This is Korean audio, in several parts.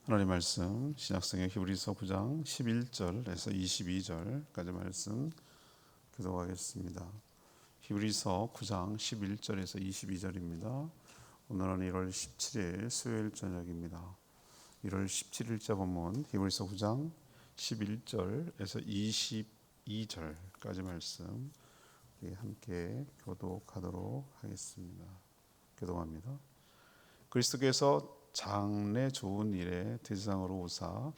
하나님 말씀 신약성경 히브리서 9장 11절에서 22절까지 말씀 교독하겠습니다. 히브리서 9장 11절에서 22절입니다. 오늘은 1월 17일 수요일 저녁입니다. 1월 17일자 본문 히브리서 9장 11절에서 22절까지 말씀 우리 함께 교독하도록 하겠습니다. 교독합니다. 그리스도께서 장래 좋은 일에 대지상으로 오사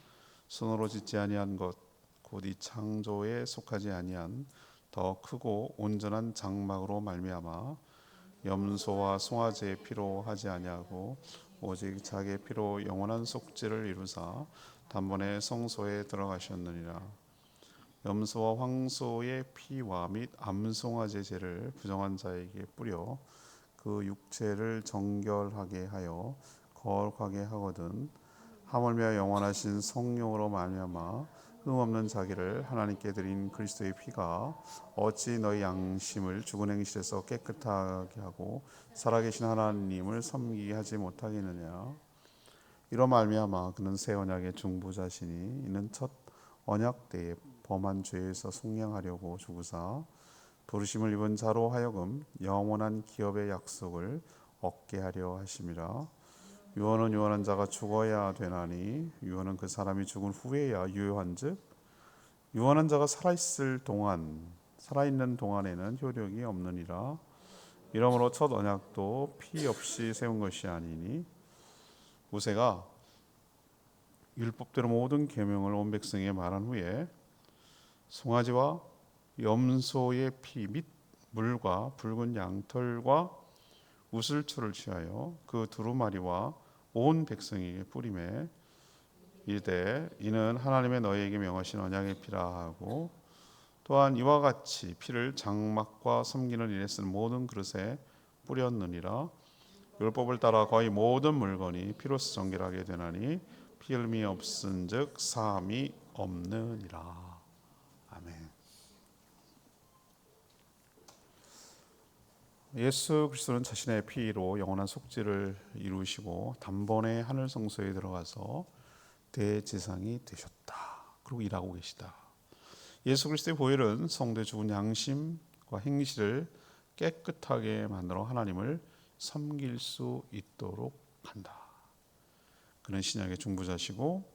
손으로 짓지 아니한 것 곧 이 창조에 속하지 아니한 더 크고 온전한 장막으로 말미암아 염소와 송아지의 피로 하지 아니하고 오직 자기의 피로 영원한 속죄를 이루사 단번에 성소에 들어가셨느니라. 염소와 황소의 피와 및 암송아지의 죄를 부정한 자에게 뿌려 그 육체를 정결하게 하여 거룩하게 하거든 하물며 영원하신 성령으로 말미암아 흠없는 자기를 하나님께 드린 그리스도의 피가 어찌 너희 양심을 죽은 행실에서 깨끗하게 하고 살아계신 하나님을 섬기게 하지 못하겠느냐. 이로 말미암아 그는 새 언약의 중보자시니 이는 첫 언약 때에 범한 죄에서 속량하려고 죽으사 부르심을 입은 자로 하여금 영원한 기업의 약속을 얻게 하려 하심이라. 유언은 유언한 자가 죽어야 되나니 유언은 그 사람이 죽은 후에야 유효한즉 유언한 자가 살아있는 동안에는 효력이 없느니라. 이러므로 첫 언약도 피 없이 세운 것이 아니니 모세가 율법대로 모든 계명을 온 백성에게 말한 후에 송아지와 염소의 피 및 물과 붉은 양털과 우슬초를 취하여 그 두루마리와 온 백성에게 뿌리매 이르되 이는 하나님의 너희에게 명하신 언약의 피라 하고 또한 이와 같이 피를 장막과 섬기는 일에 쓰는 모든 그릇에 뿌렸느니라. 율법을 따라 거의 모든 물건이 피로써 정결하게 되나니 피 흘림이 없은즉 사함이 없느니라. 아멘. 예수 그리스도는 자신의 피로 영원한 속죄를 이루시고 단번에 하늘 성소에 들어가서 대제사장이 되셨다. 그리고 일하고 계시다. 예수 그리스도의 보혈은 성도의 죽은 양심과 행실을 깨끗하게 만들어 하나님을 섬길 수 있도록 한다. 그는 신약의 중보자시고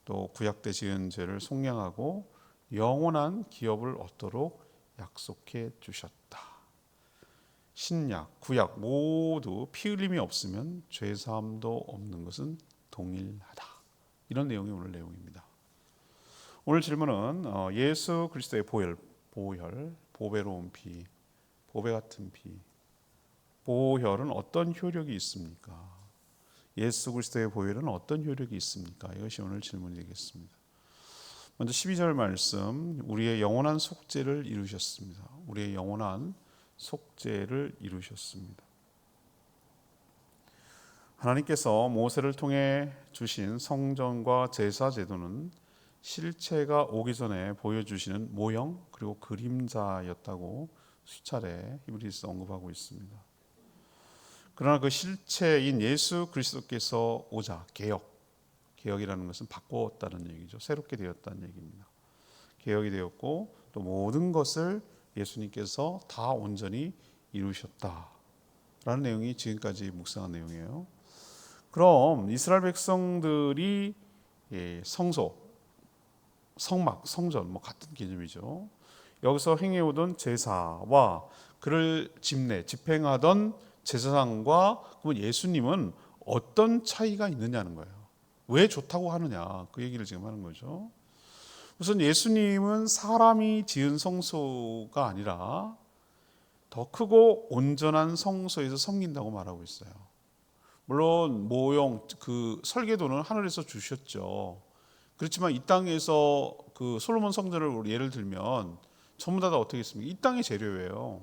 또 구약 때 지은 죄를 속량하고 영원한 기업을 얻도록 약속해 주셨다. 신약, 구약 모두 피 흘림이 없으면 죄사함도 없는 것은 동일하다. 이런 내용이 오늘 내용입니다. 오늘 질문은 예수 그리스도의 보혈, 보배로운 피, 보배 같은 피, 보혈은 어떤 효력이 있습니까? 예수 그리스도의 보혈은 어떤 효력이 있습니까? 이것이 오늘 질문이 되겠습니다. 먼저 12절 말씀, 우리의 영원한 속죄를 이루셨습니다. 우리의 영원한 속죄를 이루셨습니다. 하나님께서 모세를 통해 주신 성전과 제사 제도는 실체가 오기 전에 보여주시는 모형 그리고 그림자였다고 수차례 히브리서 언급하고 있습니다. 그러나 그 실체인 예수 그리스도께서 오자 개혁이라는 것은 바꾸었다는 얘기죠. 새롭게 되었다는 얘기입니다. 개혁이 되었고 또 모든 것을 예수님께서 다 온전히 이루셨다라는 내용이 지금까지 묵상한 내용이에요. 그럼 이스라엘 백성들이 성소, 성막, 성전 같은 개념이죠. 여기서 행해오던 제사와 그를 집행하던 제사장과 예수님은 어떤 차이가 있느냐는 거예요. 왜 좋다고 하느냐 그 얘기를 지금 하는 거죠. 우선 예수님은 사람이 지은 성소가 아니라 더 크고 온전한 성소에서 섬긴다고 말하고 있어요. 물론 모형 그 설계도는 하늘에서 주셨죠. 그렇지만 이 땅에서 그 솔로몬 성전을 예를 들면 전부 다 어떻게 했습니까? 이 땅의 재료예요.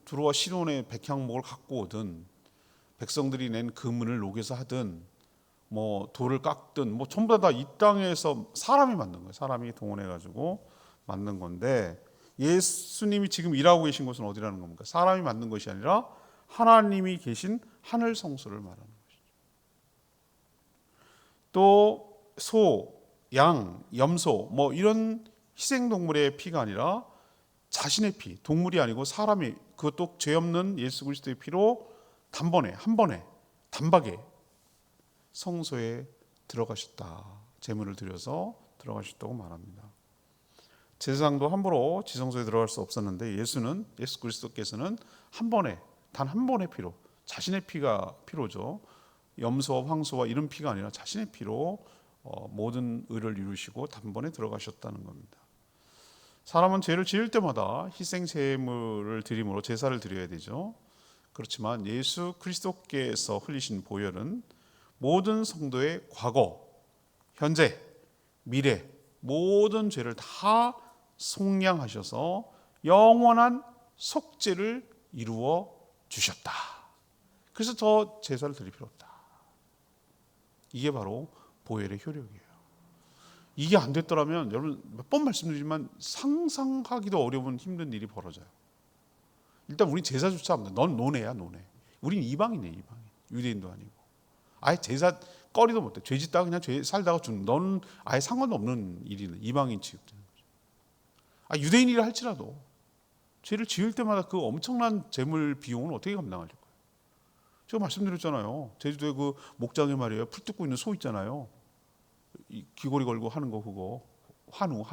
두루와 시돈의 백향목을 갖고 오든 백성들이 낸 금을 녹여서 하든 돌을 깎든 전부 다 이 땅에서 사람이 만든 거예요. 사람이 동원해 가지고 만든 건데 예수님이 지금 일하고 계신 곳은 어디라는 겁니까? 사람이 만든 것이 아니라 하나님이 계신 하늘 성소를 말하는 것이죠. 또 소, 양, 염소 뭐 이런 희생동물의 피가 아니라 자신의 피, 동물이 아니고 사람이, 그것도 죄 없는 예수 그리스도의 피로 단번에, 한 번에, 단박에 성소에 들어가셨다. 제물을 드려서 들어가셨다고 말합니다. 제사장도 함부로 지성소에 들어갈 수 없었는데 예수 그리스도께서는 한 번에, 단 한 번의 피로, 자신의 피가 피로죠. 염소와 황소와 이런 피가 아니라 자신의 피로 모든 의를 이루시고 단번에 들어가셨다는 겁니다. 사람은 죄를 지을 때마다 희생 제물을 드림으로 제사를 드려야 되죠. 그렇지만 예수 그리스도께서 흘리신 보혈은 모든 성도의 과거, 현재, 미래 모든 죄를 다 속량하셔서 영원한 속죄를 이루어 주셨다. 그래서 더 제사를 드릴 필요 없다. 이게 바로 보혈의 효력이에요. 이게 안 됐더라면 여러분 몇 번 말씀드리지만 상상하기도 어려운 힘든 일이 벌어져요. 일단 우리 제사조차 없는데 넌 노네야, 노네. 우린 이방인이에요, 이방인. 유대인도 아니고. 아예 제사 꺼리도 못해. 죄 짓다가 그냥 죄 살다가 죽는. 넌 아예 상관도 없는 일이는 이방인 취급되는 거죠. 유대인이라 할지라도 죄를 지을 때마다 그 엄청난 재물 비용은 어떻게 감당하실 거예요? 제가 말씀드렸잖아요. 제주도에 그 목장에 말이에요. 풀 뜯고 있는 소 있잖아요. 귀걸이 걸고 하는 거 그거 한우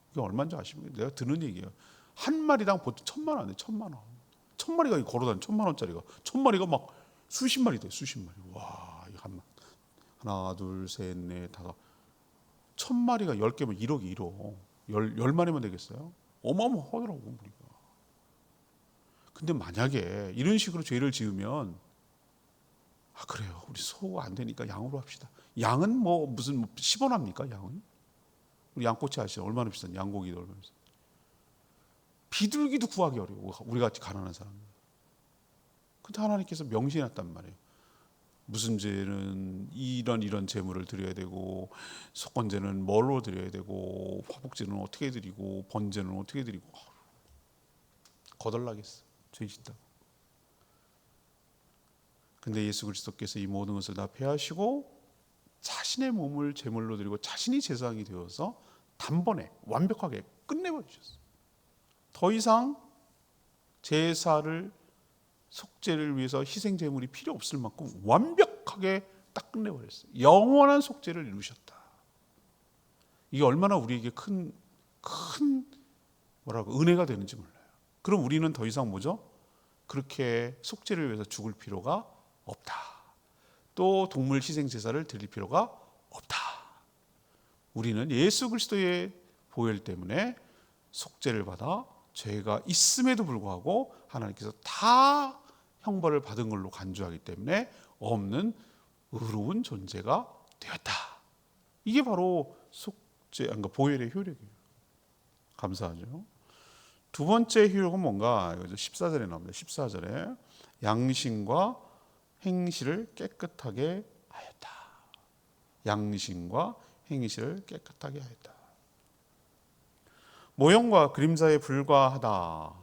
그게 얼마인지 아십니까? 내가 듣는 얘기예요. 한 마리당 보통 1,000만 원, 1,000만 원. 1,000마리가 걸어다니 1,000만 원짜리가 1,000마리가 막 수십 마리 돼, 수십 마리. 와, 이거 하나, 둘, 셋, 넷, 다섯. 1,000마리가 10개면 1억이 1억. 10마리만 되겠어요? 어마어마하더라고 우리가. 근데 만약에 이런 식으로 죄를 지으면 그래요. 우리 소가 안 되니까 양으로 합시다. 양은 뭐 무슨 10원 합니까? 양은? 우리 양꼬치 아시죠? 얼마나 비싼 양고기도 얼마나 비싼. 비둘기도 구하기 어려워. 우리 같이 가난한 사람. 근데 하나님께서 명시해놨단 말이에요. 무슨 죄는 이런 재물을 드려야 되고, 속건제는 뭘로 드려야 되고, 화복제는 어떻게 드리고, 번제는 어떻게 드리고. 거덜나겠어. 죄 짓다고. 근데 예수 그리스도께서 이 모든 것을 다 폐하시고 자신의 몸을 제물로 드리고 자신이 제사장이 되어서 단번에 완벽하게 끝내버리셨어요. 더 이상 제사를, 속죄를 위해서 희생 제물이 필요 없을 만큼 완벽하게 딱 끝내버렸어요. 영원한 속죄를 이루셨다. 이게 얼마나 우리에게 큰 뭐라고 은혜가 되는지 몰라요. 그럼 우리는 더 이상 뭐죠? 그렇게 속죄를 위해서 죽을 필요가 없다. 또 동물 희생 제사를 드릴 필요가 없다. 우리는 예수 그리스도의 보혈 때문에 속죄를 받아 죄가 있음에도 불구하고 하나님께서 다 형벌을 받은 걸로 간주하기 때문에 없는 의로운 존재가 되었다. 이게 바로 속죄, 그러니까 보혈의 효력이에요. 감사하죠. 두 번째 효력은 뭔가? 14절에 나옵니다. 14절에 양심과 행실을 깨끗하게 하였다. 양심과 행실을 깨끗하게 하였다. 모형과 그림자에 불과하다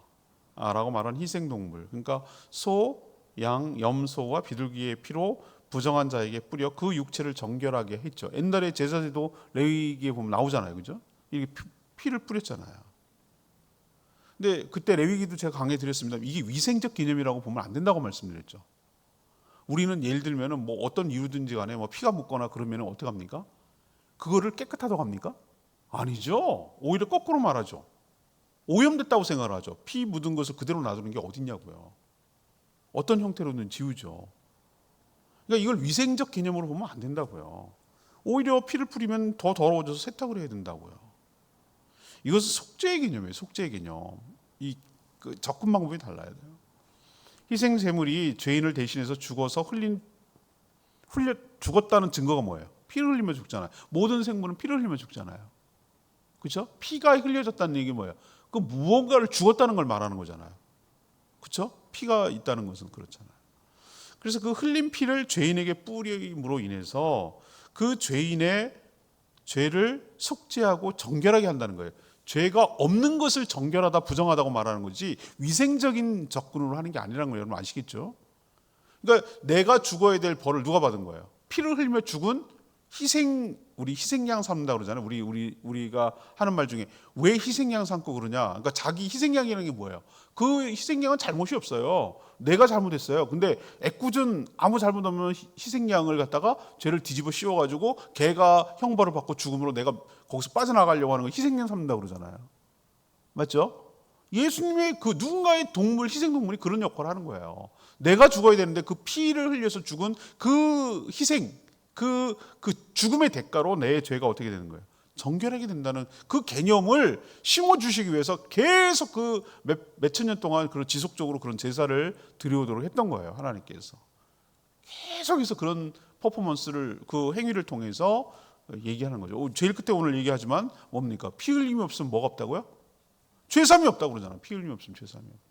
라고 말한 희생동물, 그러니까 소, 양, 염소와 비둘기의 피로 부정한 자에게 뿌려 그 육체를 정결하게 했죠. 옛날에 제사제도 레위기에 보면 나오잖아요, 그죠? 이게 피를 뿌렸잖아요. 근데 그때 레위기도 제가 강의 드렸습니다. 이게 위생적 개념이라고 보면 안 된다고 말씀드렸죠. 우리는 예를 들면은 뭐 어떤 이유든지 간에 뭐 피가 묻거나 그러면은 어떻게 합니까? 그거를 깨끗하다고 합니까? 아니죠. 오히려 거꾸로 말하죠. 오염됐다고 생각을 하죠. 피 묻은 것을 그대로 놔두는 게 어딨냐고요. 어떤 형태로는 지우죠. 그러니까 이걸 위생적 개념으로 보면 안 된다고요. 오히려 피를 뿌리면 더 더러워져서 세탁을 해야 된다고요. 이것은 속죄의 개념이에요. 속죄의 개념. 그 접근 방법이 달라야 돼요. 희생 제물이 죄인을 대신해서 죽어서 죽었다는 증거가 뭐예요? 피를 흘리며 죽잖아요. 모든 생물은 피를 흘리며 죽잖아요. 그렇죠? 피가 흘려졌다는 얘기 뭐예요? 그 무언가를 죽었다는 걸 말하는 거잖아요. 그렇죠? 피가 있다는 것은 그렇잖아요. 그래서 그 흘린 피를 죄인에게 뿌림으로 인해서 그 죄인의 죄를 속죄하고 정결하게 한다는 거예요. 죄가 없는 것을 정결하다, 부정하다고 말하는 거지 위생적인 접근으로 하는 게 아니라는 거 여러분 아시겠죠? 그러니까 내가 죽어야 될 벌을 누가 받은 거예요? 피를 흘리며 죽은 우리 희생양 삼는다 그러잖아요. 우리가 하는 말 중에 왜 희생양 삼고 그러냐? 그러니까 자기 희생양이라는 게 뭐예요? 그 희생양은 잘못이 없어요. 내가 잘못했어요. 근데 애꿎은 아무 잘못 없는 희생양을 갖다가 죄를 뒤집어 씌워가지고 걔가 형벌을 받고 죽음으로 내가 거기서 빠져나가려고 하는 거 희생양 삼는다 그러잖아요. 맞죠? 예수님의 그 누군가의 동물, 희생동물이 그런 역할을 하는 거예요. 내가 죽어야 되는데 그 피를 흘려서 죽은 그 희생, 그 죽음의 대가로 내 죄가 어떻게 되는 거예요? 정결하게 된다는 그 개념을 심어주시기 위해서 계속 그 몇천 년 동안 그런 지속적으로 그런 제사를 드려오도록 했던 거예요. 하나님께서. 계속해서 그런 퍼포먼스를 그 행위를 통해서 얘기하는 거죠. 제일 끝에 오늘 얘기하지만 뭡니까? 피 흘림이 없으면 뭐가 없다고요? 죄삼이 없다고 그러잖아요. 피 흘림이 없으면 죄삼이 없다.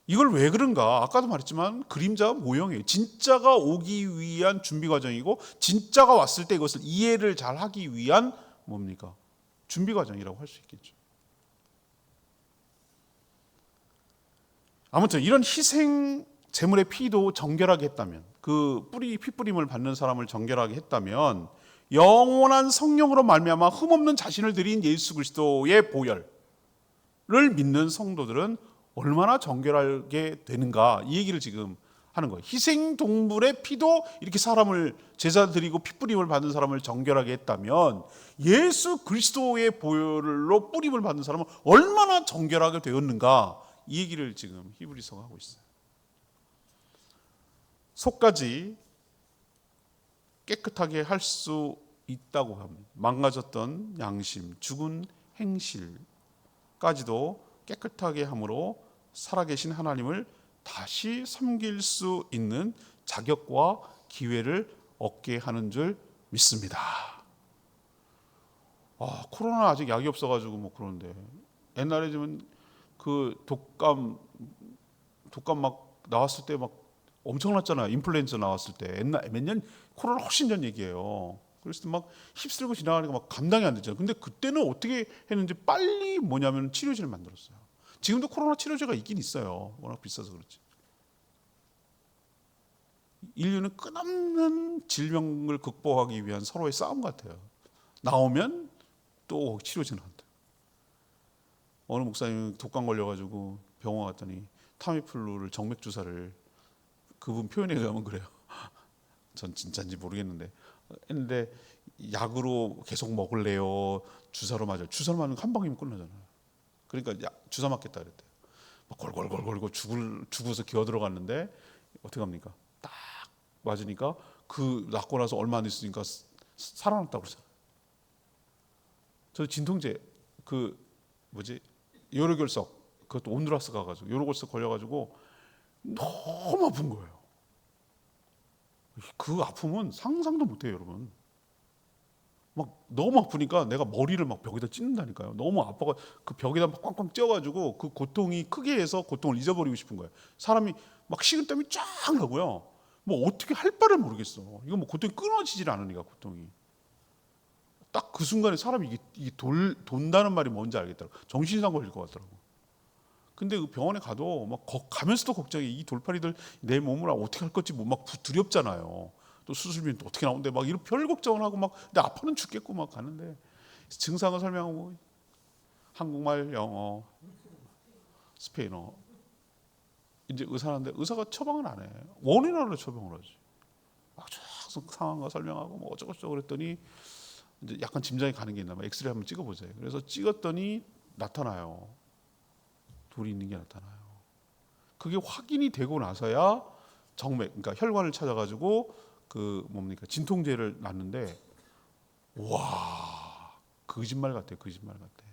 이걸 왜 그런가? 아까도 말했지만 그림자 모형이에요. 진짜가 오기 위한 준비 과정이고 진짜가 왔을 때 이것을 이해를 잘 하기 위한 뭡니까? 준비 과정이라고 할 수 있겠죠. 아무튼 이런 희생 제물의 피도 정결하게 했다면, 그 피 뿌림을 받는 사람을 정결하게 했다면 영원한 성령으로 말미암아 흠없는 자신을 드린 예수 그리스도의 보혈을 믿는 성도들은 얼마나 정결하게 되는가, 이 얘기를 지금 하는 거예요. 희생 동물의 피도 이렇게 사람을 제사 드리고 피 뿌림을 받는 사람을 정결하게 했다면 예수 그리스도의 보혈로 뿌림을 받는 사람은 얼마나 정결하게 되었는가, 이 얘기를 지금 히브리서가 하고 있어요. 속까지 깨끗하게 할 수 있다고 합니다. 망가졌던 양심, 죽은 행실까지도 깨끗하게 함으로 살아계신 하나님을 다시 섬길 수 있는 자격과 기회를 얻게 하는 줄 믿습니다. 코로나 아직 약이 없어가지고 뭐 그런데 옛날에 좀 그 독감 막 나왔을 때 막 엄청났잖아요. 인플루엔자 나왔을 때 몇 년, 코로나 훨씬 전 얘기예요. 그랬을 때 막 휩쓸고 지나가니까 막 감당이 안 되잖아요. 근데 그때는 어떻게 했는지 빨리 뭐냐면 치료제를 만들었어요. 지금도 코로나 치료제가 있긴 있어요. 워낙 비싸서 그렇지. 인류는 끝없는 질병을 극복하기 위한 서로의 싸움 같아요. 나오면 또 치료제는 한다. 어느 목사님 독감 걸려가지고 병원 갔더니 타미플루를 정맥 주사를, 그분 표현에 의하면 그래요. 전 진짜인지 모르겠는데 했는데 약으로 계속 먹을래요? 주사로 맞아요? 주사로 맞으면 한 방이면 끝나잖아요. 그러니까 주사 맞겠다 그랬대요. 막 골골골골 죽어서 기어 들어갔는데 어떻게 합니까? 딱 맞으니까 그 낫고 나서 얼마 안 있으니까 살아났다고 그러잖아요. 저 진통제 요로결석, 그것도 온두라스 가가지고 요로결석 걸려가지고 너무 아픈 거예요. 그 아픔은 상상도 못해요, 여러분. 막 너무 아프니까 내가 머리를 막 벽에다 찢는다니까요. 너무 아파가 그 벽에다 막 꽝꽝 찧어가지고 그 고통이 크게 해서 고통을 잊어버리고 싶은 거예요. 사람이 막 식은땀이 쫙 나고요. 뭐 어떻게 할 바를 모르겠어. 이거 뭐 고통이 끊어지질 않으니까 고통이. 딱 그 순간에 사람이 이게 돈다는 말이 뭔지 알겠더라고. 정신이상 걸릴 것 같더라고. 근데 그 병원에 가도 막 가면서도 걱정해. 이 돌팔이들 내 몸을 어떻게 할 건지 뭐 막 두렵잖아요. 또 수술비는 또 어떻게 나오는데 막 이런 별 걱정을 하고 막, 근데 아파는 죽겠고 막 가는데 증상을 설명하고 한국말, 영어, 스페인어. 이제 의사한테 의사가 처방을 안 해. 원인으로 처방을 하지. 막 쭉 상황과 설명하고 뭐 어쩌고저쩌고 그랬더니 이제 약간 짐작이 가는 게 있나 봐. 엑스레이 한번 찍어보세요. 그래서 찍었더니 나타나요. 돌이 있는 게 나타나요. 그게 확인이 되고 나서야 정맥, 그러니까 혈관을 찾아가지고 그 뭡니까 진통제를 놨는데, 와, 거짓말 같아, 거짓말 같아.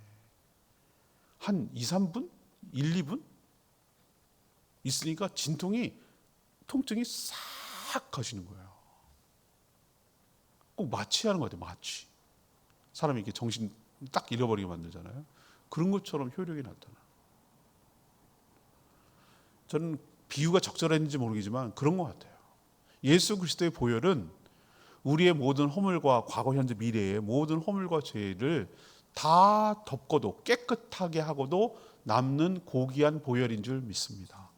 한 2, 3분? 1, 2분? 있으니까 통증이 싹 가시는 거예요. 꼭 마취하는 것 같아요, 마취. 사람이 이렇게 정신 딱 잃어버리게 만들잖아요. 그런 것처럼 효력이 나타나. 저는 비유가 적절했는지 모르겠지만 그런 것 같아요. 예수 그리스도의 보혈은 우리의 모든 허물과 과거, 현재, 미래의 모든 허물과 죄를 다 덮고도 깨끗하게 하고도 남는 고귀한 보혈인 줄 믿습니다.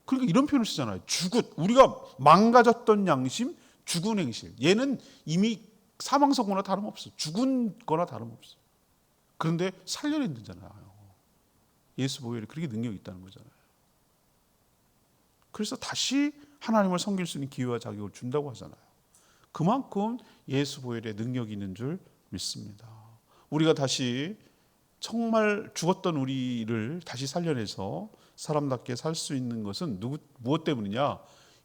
그러니까 이런 표현을 쓰잖아요. 죽은, 우리가 망가졌던 양심, 죽은 행실. 얘는 이미 사망선 거나 다름없어. 죽은 거나 다름없어. 그런데 살려낸다잖아요. 예수 보혈이 그렇게 능력이 있다는 거잖아요. 그래서 다시 하나님을 섬길 수 있는 기회와 자격을 준다고 하잖아요. 그만큼 예수 보혈의 능력이 있는 줄 믿습니다. 우리가 다시 정말 죽었던 우리를 다시 살려내서 사람답게 살 수 있는 것은 무엇 때문이냐?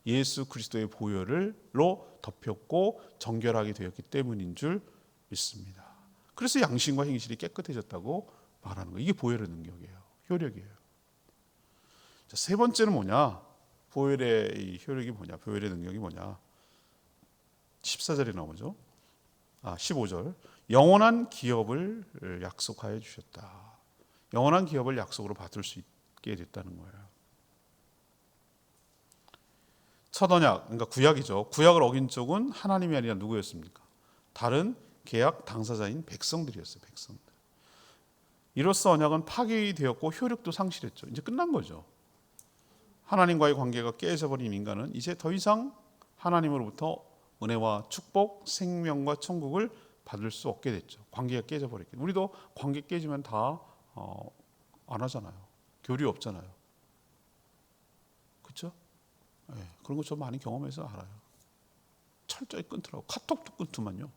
예수 그리스도의 보혈로 덮였고 정결하게 되었기 때문인 줄 믿습니다. 그래서 양심과 행실이 깨끗해졌다고 말하는 거예요. 이게 보혈의 능력이에요. 효력이에요. 자, 세 번째는 뭐냐? 보혈의 이 효력이 뭐냐? 보혈의 능력이 뭐냐? 14절에 나오죠. 15절. 영원한 기업을 약속하여 주셨다. 영원한 기업을 약속으로 받을 수 있게 됐다는 거예요. 첫 언약, 그러니까 구약이죠. 구약을 어긴 쪽은 하나님이 아니라 누구였습니까? 다른 계약 당사자인 백성들이었어요. 백성들. 이로써 언약은 파괴되었고 효력도 상실했죠. 이제 끝난 거죠. 하나님과의 관계가 깨져버린 인간은 이제 더 이상 하나님으로부터 은혜와 축복, 생명과 천국을 받을 수 없게 됐죠. 관계가 깨져버렸기. 우리도 관계 깨지면 다 안 하잖아요. 교류 없잖아요. 그렇죠? 네, 그런 거 좀 많이 경험해서 알아요. 철저히 끊더라고. 카톡도 끊더만요.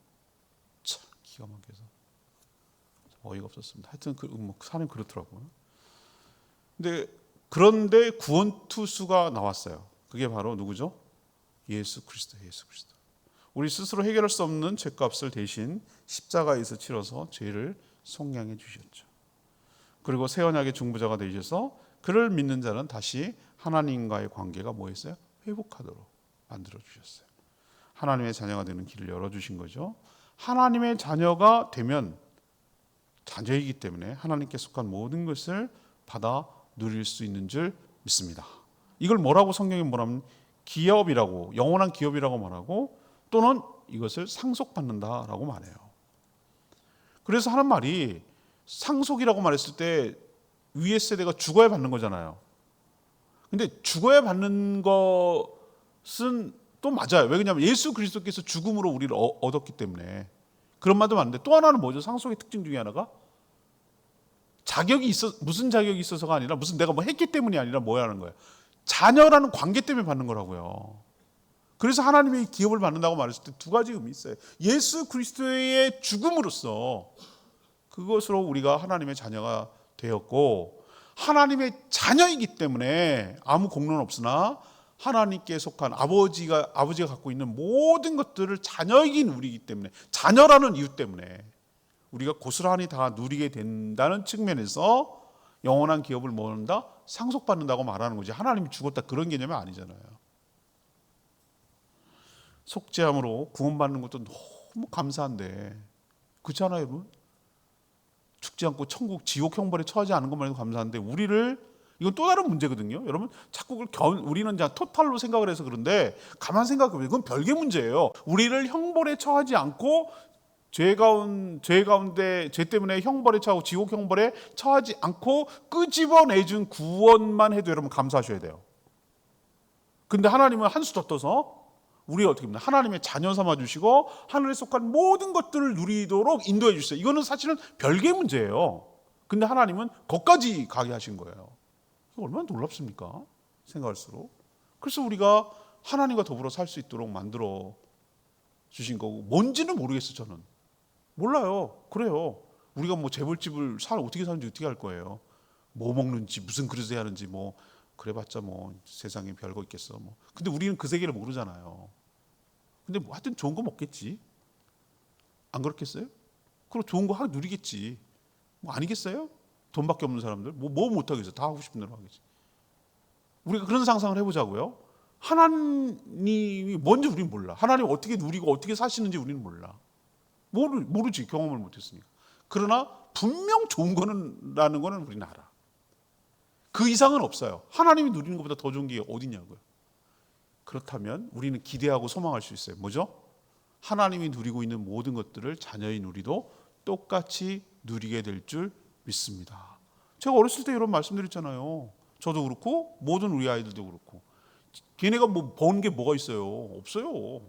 참 기가 막혀서 어이가 없었습니다. 하여튼 사람이 그렇더라고요. 그런데 구원 투수가 나왔어요. 그게 바로 누구죠? 예수 그리스도. 예수 그리스도. 우리 스스로 해결할 수 없는 죄값을 대신 십자가에서 치러서 죄를 속량해 주셨죠. 그리고 새 언약의 중보자가 되셔서 그를 믿는 자는 다시 하나님과의 관계가 뭐였어요? 회복하도록 만들어 주셨어요. 하나님의 자녀가 되는 길을 열어주신 거죠. 하나님의 자녀가 되면 자녀이기 때문에 하나님께 속한 모든 것을 받아 누릴 수 있는 줄 믿습니다. 이걸 뭐라고 성경에 뭐라면 기업이라고, 영원한 기업이라고 말하고, 또는 이것을 상속받는다라고 말해요. 그래서 하는 말이 상속이라고 말했을 때 위의 세대가 죽어야 받는 거잖아요. 근데 죽어야 받는 것은 또 맞아요. 왜냐하면 예수 그리스도께서 죽음으로 우리를 얻었기 때문에. 그런 말도 맞는데, 또 하나는 뭐죠? 상속의 특징 중에 하나가 무슨 자격이 있어서가 아니라, 무슨 내가 뭐 했기 때문이 아니라 뭐야 하는 거예요? 자녀라는 관계 때문에 받는 거라고요. 그래서 하나님의 기업을 받는다고 말했을 때 두 가지 의미 있어요. 예수 그리스도의 죽음으로써 그것으로 우리가 하나님의 자녀가 되었고, 하나님의 자녀이기 때문에 아무 공로는 없으나 하나님께 속한 아버지가 갖고 있는 모든 것들을 자녀이긴 우리이기 때문에, 자녀라는 이유 때문에 우리가 고스란히 다 누리게 된다는 측면에서 영원한 기업을 모은다, 상속받는다고 말하는 거지, 하나님이 죽었다 그런 개념이 아니잖아요. 속죄함으로 구원받는 것도 너무 감사한데, 그렇지 않아요, 여러분? 죽지 않고 천국, 지옥 형벌에 처하지 않은 것만 해도 감사한데, 이건 또 다른 문제거든요. 여러분, 자꾸 우리는 그냥 토탈로 생각을 해서 그런데, 가만 생각해보면 이건 별개 문제예요. 우리를 형벌에 처하지 않고, 죄 때문에 형벌에 처하고 지옥 형벌에 처하지 않고 끄집어내준 구원만 해도 여러분 감사하셔야 돼요. 근데 하나님은 한 수 더 떠서 우리가 어떻게 합니까? 하나님의 자녀 삼아 주시고 하늘에 속한 모든 것들을 누리도록 인도해 주세요. 이거는 사실은 별개 문제예요. 근데 하나님은 거기까지 가게 하신 거예요. 이거 얼마나 놀랍습니까? 생각할수록. 그래서 우리가 하나님과 더불어 살 수 있도록 만들어 주신 거고, 뭔지는 모르겠어요. 저는 몰라요. 그래요. 우리가 뭐 재벌집을 어떻게 사는지 어떻게 할 거예요? 뭐 먹는지, 무슨 그릇에 하는지, 뭐 그래봤자 뭐 세상에 별거 있겠어. 뭐. 근데 우리는 그 세계를 모르잖아요. 근데 뭐 하여튼 좋은 거 먹겠지. 안 그렇겠어요? 그리고 좋은 거 누리겠지. 뭐 아니겠어요? 돈밖에 없는 사람들 뭐 못하겠어요. 다 하고 싶은 대로 하겠지. 우리가 그런 상상을 해보자고요. 하나님이 뭔지 우리는 몰라. 하나님 어떻게 누리고 어떻게 사시는지 우리는 몰라. 모르지. 경험을 못했으니까. 그러나 분명 좋은 거라는 거는 우리는 알아. 그 이상은 없어요. 하나님이 누리는 것보다 더 좋은 게 어디냐고요. 그렇다면 우리는 기대하고 소망할 수 있어요. 뭐죠? 하나님이 누리고 있는 모든 것들을 자녀인 우리도 똑같이 누리게 될 줄 믿습니다. 제가 어렸을 때 이런 말씀드렸잖아요. 저도 그렇고 모든 우리 아이들도 그렇고. 걔네가 뭐 번 게 뭐가 있어요? 없어요.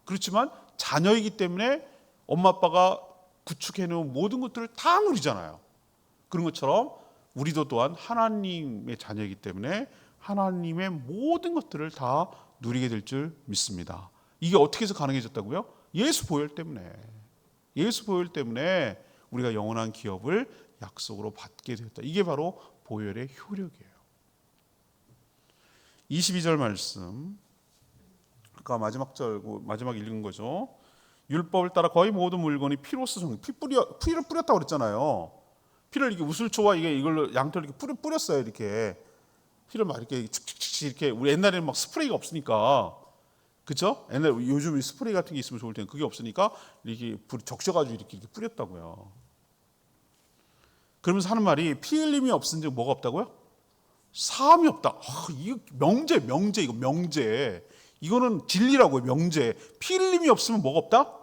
그렇지만 자녀이기 때문에 엄마 아빠가 구축해 놓은 모든 것들을 다 누리잖아요. 그런 것처럼 우리도 또한 하나님의 자녀이기 때문에 하나님의 모든 것들을 다 누리게 될 줄 믿습니다. 이게 어떻게 해서 가능해졌다고요? 예수 보혈 때문에. 예수 보혈 때문에 우리가 영원한 기업을 약속으로 받게 되었다. 이게 바로 보혈의 효력이에요. 22절 말씀. 아까 마지막 절, 마지막 읽은 거죠. 율법을 따라 거의 모든 물건이 피로써 정, 피를 뿌렸다고 그랬잖아요. 피를 이렇게 우슬초와 이걸로 양털 이렇게 뿌렸어요. 이렇게 피를 막 이렇게 칙칙칙 이렇게. 우리 옛날에는 막 스프레이가 없으니까, 그렇죠? 옛날 요즘 스프레이 같은 게 있으면 좋을 텐데 그게 없으니까 이렇게 적셔가지고 이렇게 뿌렸다고요. 그러면서 하는 말이 피 흘림이 없은즉 뭐가 없다고요? 사함이 없다. 이거 명제 이거 명제. 이거는 진리라고요. 명제. 피 흘림이 없으면 뭐가 없다?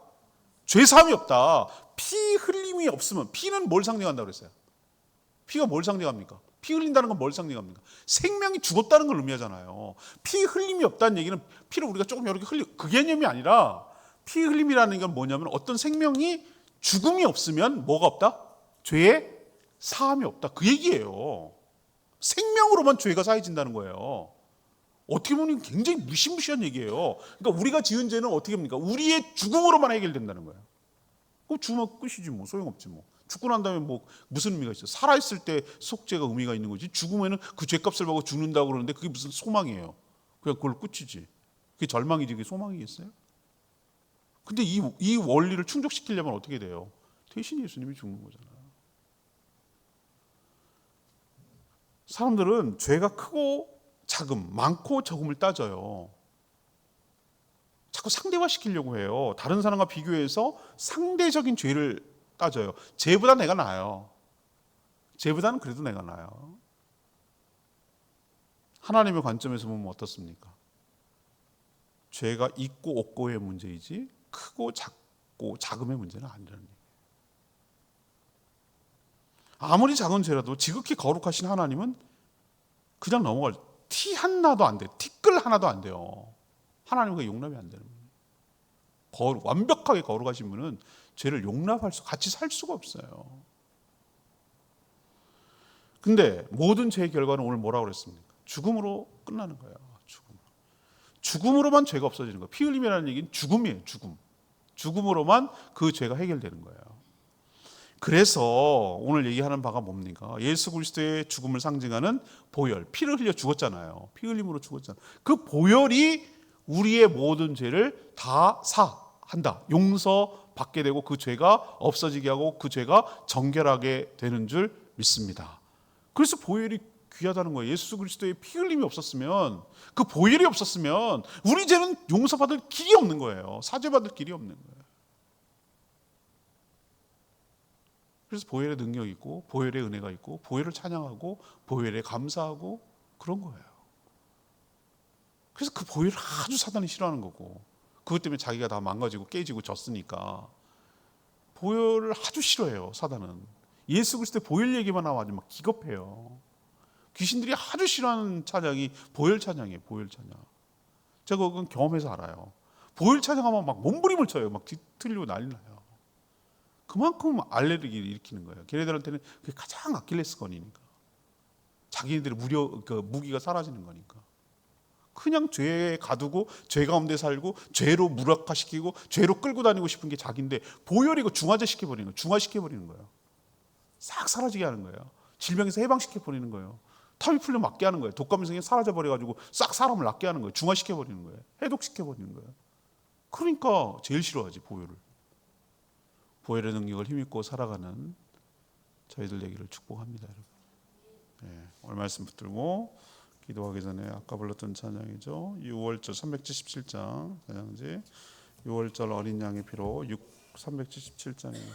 죄 사함이 없다. 피 흘림이 없으면, 피는 뭘 상징한다고 그랬어요? 피가 뭘 상징합니까? 피 흘린다는 건 뭘 상징합니까? 생명이 죽었다는 걸 의미하잖아요. 피 흘림이 없다는 얘기는 피를 우리가 조금 이렇게 그 개념이 아니라, 피 흘림이라는 건 뭐냐면 어떤 생명이 죽음이 없으면 뭐가 없다? 죄의 사함이 없다. 그 얘기예요. 생명으로만 죄가 사해진다는 거예요. 어떻게 보면 굉장히 무시무시한 얘기예요. 그러니까 우리가 지은 죄는 어떻게 합니까? 우리의 죽음으로만 해결된다는 거예요. 그럼 죽으면 끝이지 뭐. 소용없지 뭐. 죽고 난 다음에 뭐 무슨 의미가 있어요? 살아있을 때 속죄가 의미가 있는 거지. 죽으면은 그 죄값을 받고 죽는다고 그러는데 그게 무슨 소망이에요. 그냥 그걸 끝이지. 그게 절망이지 그게 소망이겠어요? 근데 이 원리를 충족시키려면 어떻게 돼요? 대신 예수님이 죽는 거잖아요. 사람들은 죄가 크고 작음, 많고 적음을 따져요. 자꾸 상대화시키려고 해요. 다른 사람과 비교해서 상대적인 죄를 따져요. 쟤보다 내가 나아요. 쟤보다는 그래도 내가 나아요. 하나님의 관점에서 보면 어떻습니까? 죄가 있고 없고의 문제이지 크고 작고 작음의 문제는 아니라는 얘기예요. 아무리 작은 죄라도 지극히 거룩하신 하나님은 그냥 넘어갈, 티 하나도 안 돼. 티끌 하나도 안 돼요. 하나님과 용납이 안 되는 거예요. 완벽하게 거룩하신 분은 죄를 용납할 수, 같이 살 수가 없어요. 근데 모든 죄의 결과는 오늘 뭐라고 그랬습니까? 죽음으로 끝나는 거예요. 죽음으로만 죄가 없어지는 거예요. 피 흘림이라는 얘기는 죽음이에요. 죽음으로만 그 죄가 해결되는 거예요. 그래서 오늘 얘기하는 바가 뭡니까? 예수 그리스도의 죽음을 상징하는 보혈, 피를 흘려 죽었잖아요. 피 흘림으로 죽었잖아요. 그 보혈이 우리의 모든 죄를 다 사한다. 용서받게 되고 그 죄가 없어지게 하고 그 죄가 정결하게 되는 줄 믿습니다. 그래서 보혈이 귀하다는 거예요. 예수 그리스도의 피 흘림이 없었으면, 그 보혈이 없었으면 우리 죄는 용서받을 길이 없는 거예요. 사죄받을 길이 없는 거예요. 그래서 보혈의 능력이 있고 보혈의 은혜가 있고 보혈을 찬양하고 보혈에 감사하고 그런 거예요. 그래서 그 보혈을 아주 사단이 싫어하는 거고, 그것 때문에 자기가 다 망가지고 깨지고 졌으니까 보혈을 아주 싫어해요. 사단은. 예수 그리스도의 보혈 얘기만 나와도 막 기겁해요. 귀신들이 아주 싫어하는 찬양이 보혈 찬양이에요. 보혈 찬양. 제가 그건 경험해서 알아요. 보혈 찬양하면 막 몸부림을 쳐요. 막 뒤틀리고 난리 나요. 그만큼 알레르기를 일으키는 거예요. 걔네들한테는 그게 가장 아킬레스건이니까. 자기네들의 무기가 사라지는 거니까. 그냥 죄에 가두고 죄 가운데 살고 죄로 무력화시키고 죄로 끌고 다니고 싶은 게 자기인데, 보혈이고 중화시켜버리는 거예요. 중화시켜버리는 거예요. 싹 사라지게 하는 거예요. 질병에서 해방시켜버리는 거예요. 탑이 풀려 맞게 하는 거예요. 독감성이 사라져버려가지고 싹 사람을 낫게 하는 거예요. 중화시켜버리는 거예요. 해독시켜버리는 거예요. 그러니까 제일 싫어하지, 보혈을. 보혈의 능력을 힘입고 살아가는 저희들 되기를 축복합니다, 여러분. 네, 오늘 말씀 붙들고 기도하기 전에 아까 불렀던 찬양이죠. 6월절 377장 찬양지, 6월절 어린 양의 피로 377장입니다.